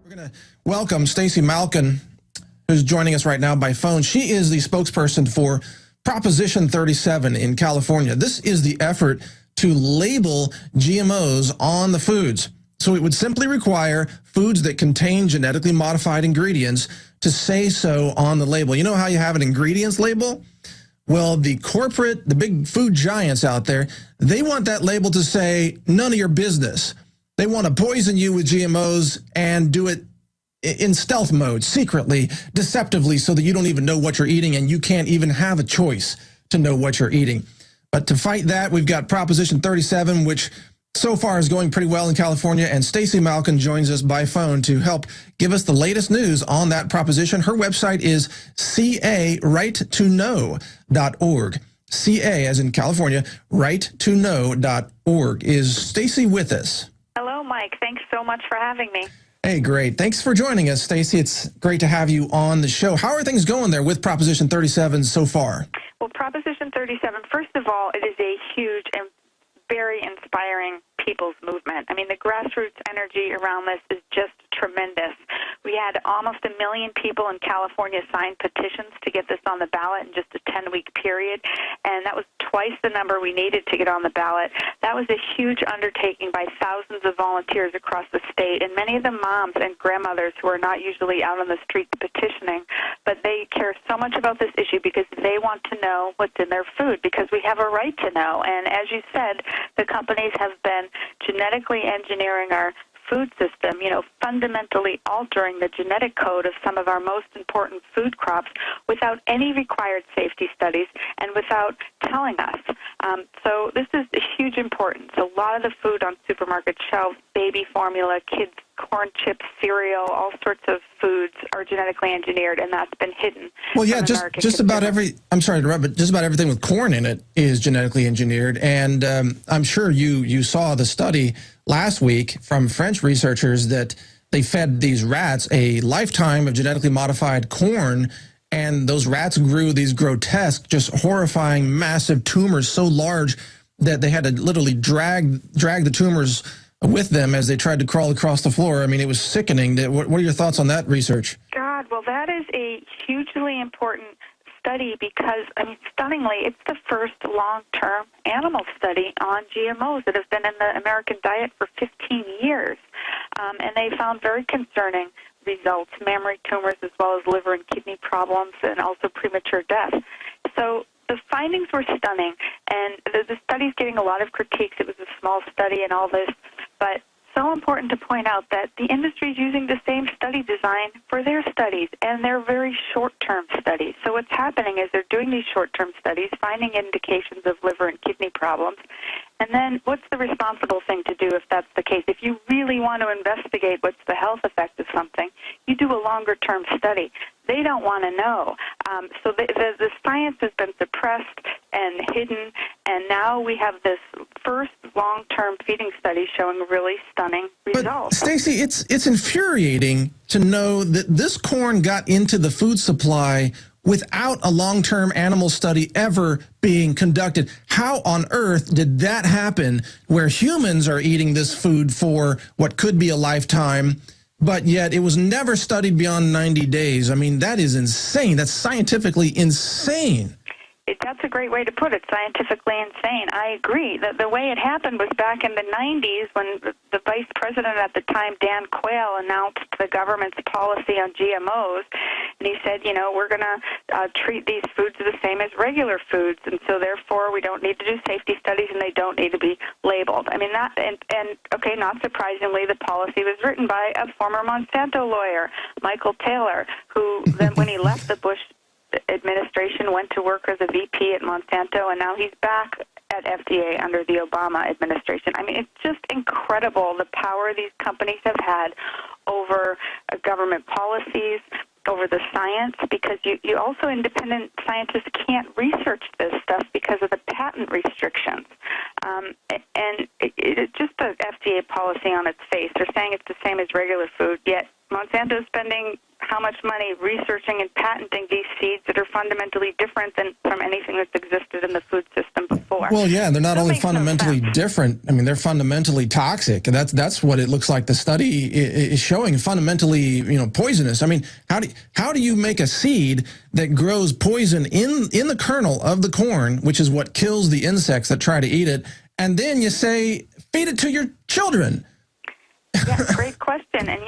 We're going to welcome Stacy Malkan, who's joining us right now by phone. She is the spokesperson for Proposition 37 in California. This is the effort to label GMOs on the foods. So it would simply require foods that contain genetically modified ingredients to say so on the label. You know how you have an ingredients label? Well, the big food giants out there, they want that label to say none of your business. They want to poison you with GMOs and do it in stealth mode, secretly, deceptively, so that you don't even know what you're eating and you can't even have a choice to know what you're eating. But to fight that, we've got Proposition 37, which so far is going pretty well in California, and Stacy Malkan joins us by phone to help give us the latest news on that proposition. Her website is CA-RightToKnow.org. CA, as in California, RightToKnow.org. Is Stacy with us? Hello, Mike. Thanks so much for having me. Hey, great. Thanks for joining us, Stacy. It's great to have you on the show. How are things going there with Proposition 37 so far? Well, Proposition 37, first of all, it is a huge and very inspiring people's movement. I mean, the grassroots energy around this is just tremendous. We had almost 1 million people in California sign petitions to get this on the ballot in just a 10-week period, and that was twice the number we needed to get on the ballot. That was a huge undertaking by thousands of volunteers across the state, and many of them moms and grandmothers who are not usually out on the streets petitioning, but they care so much about this issue because they want to know what's in their food, because we have a right to know. And as you said, the companies have been genetically engineering our food system, fundamentally altering the genetic code of some of our most important food crops without any required safety studies and without telling us. So this is a huge importance. A lot of the food on supermarket shelves, baby formula, kids' corn chips, cereal, all sorts of foods are genetically engineered, and that's been hidden. Well, yeah, just about I'm sorry to interrupt, but just about everything with corn in it is genetically engineered. And I'm sure you saw the study last week from French researchers that they fed these rats a lifetime of genetically modified corn, and those rats grew these grotesque, just horrifying, massive tumors so large that they had to literally drag the tumors with them as they tried to crawl across the floor. I mean, it was sickening. What are your thoughts on that research? God, well, that is a hugely important study because, stunningly, it's the first long-term animal study on GMOs that have been in the American diet for 15 years. And they found very concerning results, mammary tumors as well as liver and kidney problems and also premature death. So the findings were stunning, and the study's getting a lot of critiques. It was a small study and all this, but so important to point out that the industry is using the same study design for their studies, and they're very short-term studies. So what's happening is they're doing these short-term studies, finding indications of liver and kidney problems, and then what's the responsible thing to do if that's the case? If you really want to investigate what's the health effect of something, you do a longer-term study. They don't want to know. So the science has been suppressed and hidden, and now we have this first long-term feeding study showing really stunning results. But, Stacy, it's infuriating to know that this corn got into the food supply without a long-term animal study ever being conducted. How on earth did that happen where humans are eating this food for what could be a lifetime, but yet it was never studied beyond 90 days? I mean, that is insane. That's scientifically insane. That's a great way to put it, scientifically insane. I agree. The way it happened was back in the 90s when the vice president at the time, Dan Quayle, announced the government's policy on GMOs. And he said, we're going to treat these foods the same as regular foods, and so therefore we don't need to do safety studies and they don't need to be labeled. I mean, okay, not surprisingly, the policy was written by a former Monsanto lawyer, Michael Taylor, who then when he left the Bush administration went to work as a VP at Monsanto, and now he's back at FDA under the Obama administration. I mean, it's just incredible the power these companies have had over government policies, over the science, because you also, independent scientists can't research this stuff because of the patent restrictions. And it's just the FDA policy on its face. They're saying it's the same as regular food, yet Monsanto is spending how much money researching and patenting these seeds that are fundamentally different than from anything that's existed in the food system before. Well, yeah, they're not only fundamentally different. I mean, they're fundamentally toxic, and that's what it looks like the study is showing. Fundamentally, poisonous. I mean, how do you make a seed that grows poison in the kernel of the corn, which is what kills the insects that try to eat it, and then you say feed it to your children? Yeah, great question. And,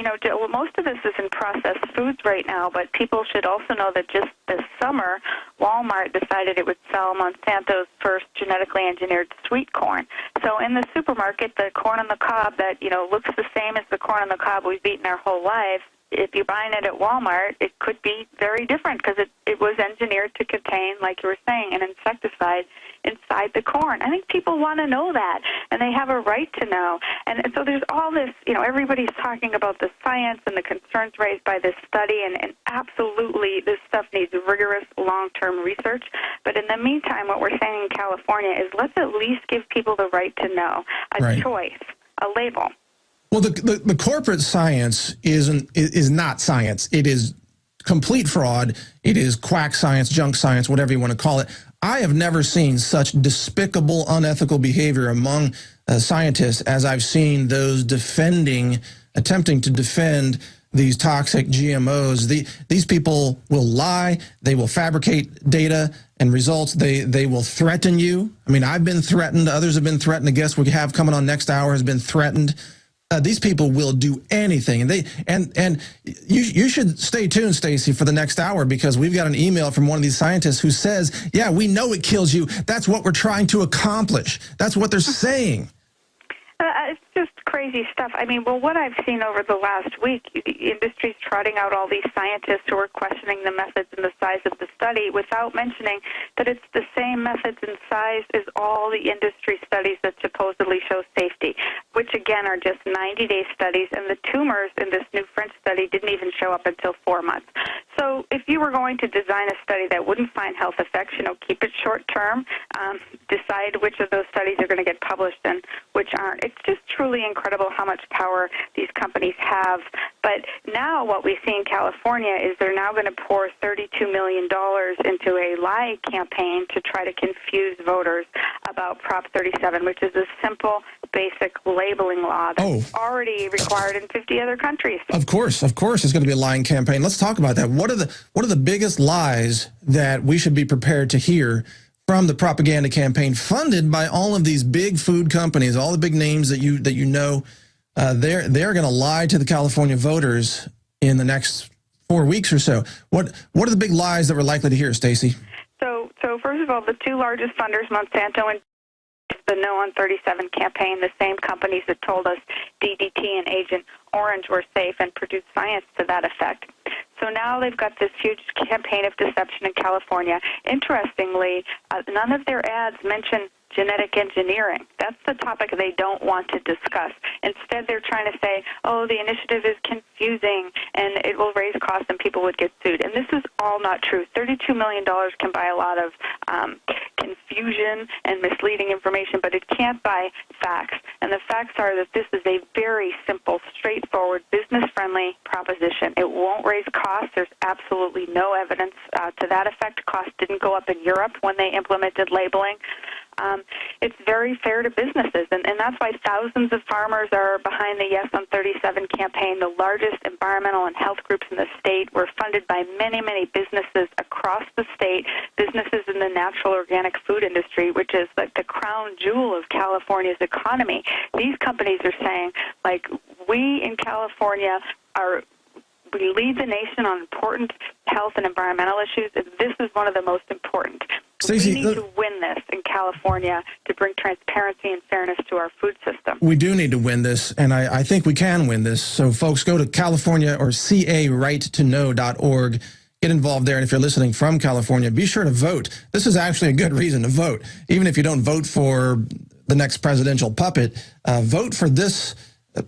most of this is in processed foods right now, but people should also know that just this summer, Walmart decided it would sell Monsanto's first genetically engineered sweet corn. So in the supermarket, the corn on the cob that, looks the same as the corn on the cob we've eaten our whole lives, if you're buying it at Walmart, it could be very different because it was engineered to contain, like you were saying, an insecticide inside the corn. I think people want to know that, and they have a right to know. And so there's all this, everybody's talking about the science and the concerns raised by this study, and absolutely this stuff needs rigorous long-term research. But in the meantime, what we're saying in California is let's at least give people the right to know, a choice, a label. Well, the corporate science is not science. It is complete fraud. It is quack science, junk science, whatever you want to call it. I have never seen such despicable, unethical behavior among scientists as I've seen those attempting to defend these toxic GMOs. These people will lie. They will fabricate data and results. They will threaten you. I mean, I've been threatened. Others have been threatened. The guest we have coming on next hour has been threatened. These people will do anything, and you should stay tuned, Stacy, for the next hour, because we've got an email from one of these scientists who says, "Yeah, we know it kills you. That's what we're trying to accomplish." That's what they're saying. It's just crazy stuff. I mean, well, what I've seen over the last week, the industry's trotting out all these scientists who are questioning the methods and the size of the study without mentioning that it's the same methods and size as all the industry studies that supposedly show safety, which, again, are just 90-day studies, and the tumors in this new French study didn't even show up until 4 months. So if you were going to design a study that wouldn't find health effects, keep it short-term, decide which of those studies are going to get published and which aren't. It's just truly incredible how much power these companies have. But now what we see in California is they're now going to pour $32 million into a lie campaign to try to confuse voters about Prop 37, which is a simple, basic labeling law that's already required in 50 other countries. Of course, it's going to be a lying campaign. Let's talk about that. What are the biggest lies that we should be prepared to hear from the propaganda campaign funded by all of these big food companies, all the big names that you know? They're going to lie to the California voters in the next 4 weeks or so. What are the big lies that we're likely to hear, Stacy? So first of all, the two largest funders, Monsanto and the No on 37 campaign, the same companies that told us DDT and Agent Orange were safe and produced science to that effect. So now they've got this huge campaign of deception in California. Interestingly, none of their ads mention genetic engineering. That's the topic they don't want to discuss. Instead, they're trying to say, the initiative is confusing and it will raise costs and people would get sued. And this is all not true. $32 million can buy a lot of confusion and misleading information, but it can't buy facts. And the facts are that this is a very simple, straightforward, business-friendly proposition. It won't raise costs. There's absolutely no evidence to that effect. Costs didn't go up in Europe when they implemented labeling. It's very fair to businesses, and that's why thousands of farmers are behind the Yes on 37 campaign. The largest environmental and health groups in the state were funded by many, many businesses across the state, businesses in the natural organic food industry, which is like the crown jewel of California's economy. These companies are saying, we in California we lead the nation on important health and environmental issues, and this is one of the most important. Stacey, we need to win this in California to bring transparency and fairness to our food system. We do need to win this, and I think we can win this. So, folks, go to California or carightoknow.org. Get involved there, and if you're listening from California, be sure to vote. This is actually a good reason to vote. Even if you don't vote for the next presidential puppet, vote for this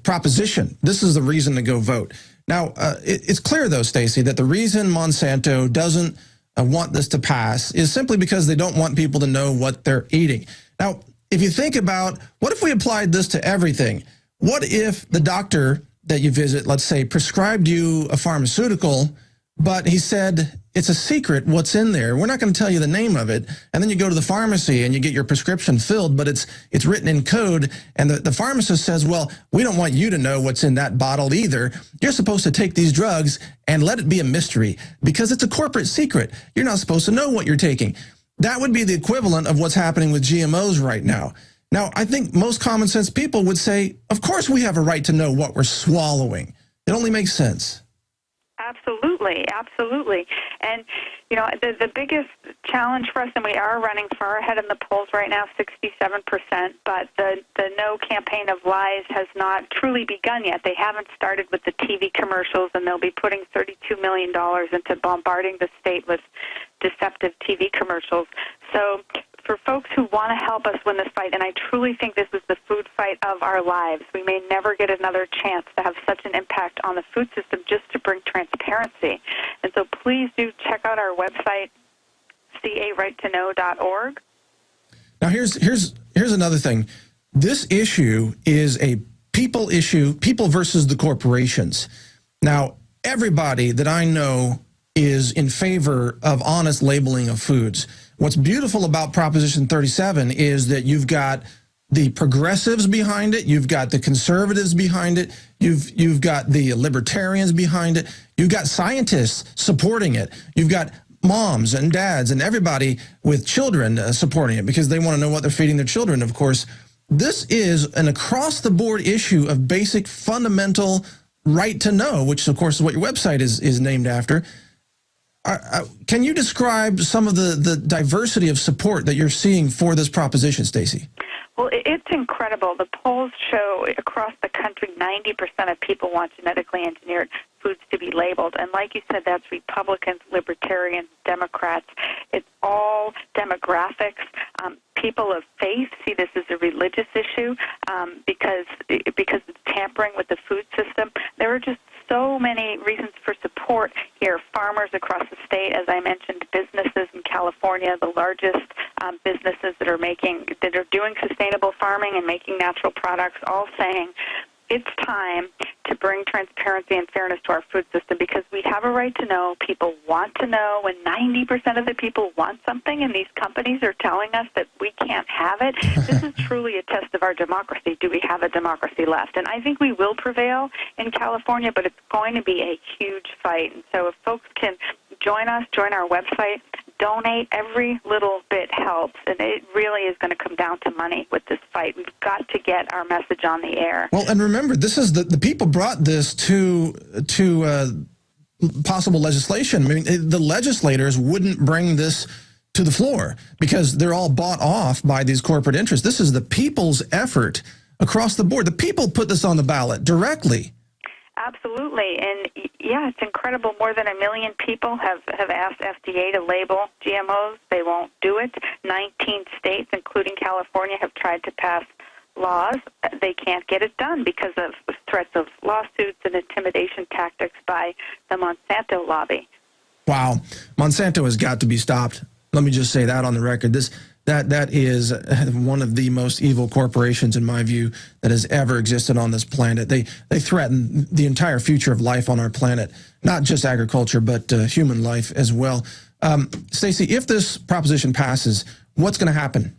proposition. This is the reason to go vote. Now, it's clear, though, Stacy, that the reason Monsanto doesn't want this to pass is simply because they don't want people to know what they're eating. Now, if you think about, what if we applied this to everything? What if the doctor that you visit, let's say, prescribed you a pharmaceutical, but he said, it's a secret what's in there. We're not going to tell you the name of it. And then you go to the pharmacy and you get your prescription filled, but it's written in code. And the pharmacist says, well, we don't want you to know what's in that bottle either. You're supposed to take these drugs and let it be a mystery because it's a corporate secret. You're not supposed to know what you're taking. That would be the equivalent of what's happening with GMOs right now. Now, I think most common sense people would say, of course we have a right to know what we're swallowing. It only makes sense. Absolutely, absolutely. And, you know, the biggest challenge for us, and we are running far ahead in the polls right now, 67%, but the No campaign of lies has not truly begun yet. They haven't started with the TV commercials, and they'll be putting $32 million into bombarding the state with deceptive TV commercials. So for folks who want to help us win this fight, and I truly think this is the food fight of our lives, we may never get another chance to have such an impact on the food system just to bring transparency. And so please do check out our website, carightToknow.org. Now here's another thing. This issue is a people issue, people versus the corporations. Now, everybody that I know is in favor of honest labeling of foods. What's beautiful about Proposition 37 is that you've got the progressives behind it, you've got the conservatives behind it, you've got the libertarians behind it, you've got scientists supporting it, you've got moms and dads and everybody with children supporting it because they want to know what they're feeding their children, of course. This is an across-the-board issue of basic fundamental right to know, which, of course, is what your website is named after. Can you describe some of the diversity of support that you're seeing for this proposition, Stacy? Well, it's incredible. The polls show across the country 90% of people want genetically engineered foods to be labeled. And like you said, that's Republicans, Libertarians, Democrats. It's all demographics. People of faith see this as a religious issue because it's tampering with the food system. There are just so many reasons for support here. Farmers across the state, as I mentioned, businesses in California, the largest businesses that are doing sustainable farming and making natural products, all saying it's time to bring transparency and fairness to our food system because we have a right to know. People want to know. When 90% of the people want something and these companies are telling us that we can't have it, this is truly a test of our democracy. Do we have a democracy left? And I think we will prevail in California, but it's going to be a huge fight. And so if folks can join us, join our website, donate, every little bit helps, and it really is going to come down to money with this fight. We've got to get our message on the air. Well, and remember, this is the people brought this to possible legislation. I mean, the legislators wouldn't bring this to the floor because they're all bought off by these corporate interests. This is the people's effort across the board. The people put this on the ballot directly. Absolutely. And, yeah, it's incredible. More than 1 million people have asked FDA to label GMOs. They won't do it. 19 states, including California, have tried to pass laws. They can't get it done because of threats of lawsuits and intimidation tactics by the Monsanto lobby. Wow. Monsanto has got to be stopped. Let me just say that on the record. That is one of the most evil corporations, in my view, that has ever existed on this planet. They threaten the entire future of life on our planet, not just agriculture, but human life as well. Stacy, if this proposition passes, what's going to happen?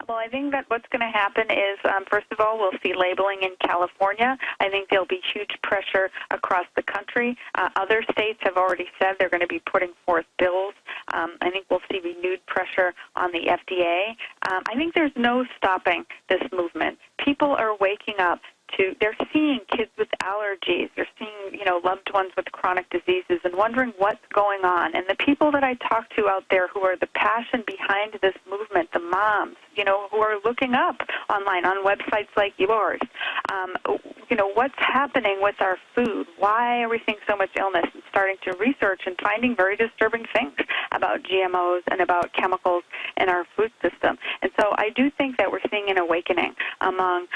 Well, I think that what's going to happen is, first of all, we'll see labeling in California. I think there'll be huge pressure across the country. Other states have already said they're going to be putting forth bills. I think we'll see renewed pressure on the FDA. I think there's no stopping this movement. People are waking up they're seeing kids with allergies, they're seeing, loved ones with chronic diseases and wondering what's going on. And the people that I talk to out there who are the passion behind this movement, the moms, who are looking up online on websites like yours, what's happening with our food? Why are we seeing so much illness? And starting to research and finding very disturbing things about GMOs and about chemicals in our food system. And so I do think that we're seeing an awakening among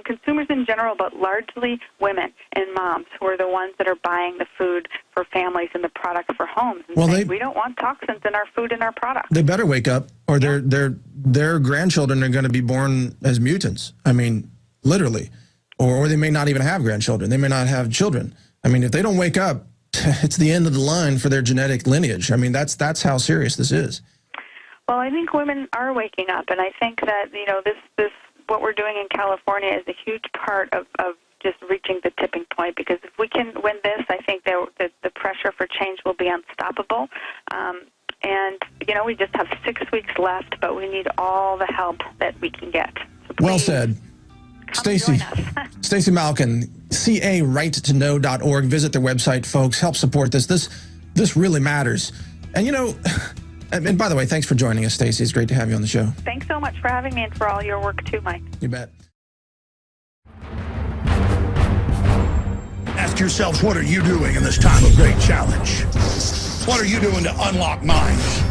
consumers in general, but largely women and moms who are the ones that are buying the food for families and the products for homes. And saying, we don't want toxins in our food and our products. They better wake up, or their grandchildren are going to be born as mutants. I mean, literally. or they may not even have grandchildren. They may not have children. I mean, if they don't wake up, it's the end of the line for their genetic lineage. I mean, that's how serious this is. Well, I think women are waking up, and I think that, you know, this what we're doing in California is a huge part of just reaching the tipping point, because if we can win this, I think the pressure for change will be unstoppable. And, you know, we just have 6 weeks left, but we need all the help that we can get. So well said. Stacy Malkan, carightToKnow.org. Visit their website, folks. Help support this. This really matters. And, you know, and by the way, thanks for joining us, Stacy. It's great to have you on the show. Thanks so much for having me and for all your work, too, Mike. You bet. Ask yourselves, what are you doing in this time of great challenge? What are you doing to unlock minds?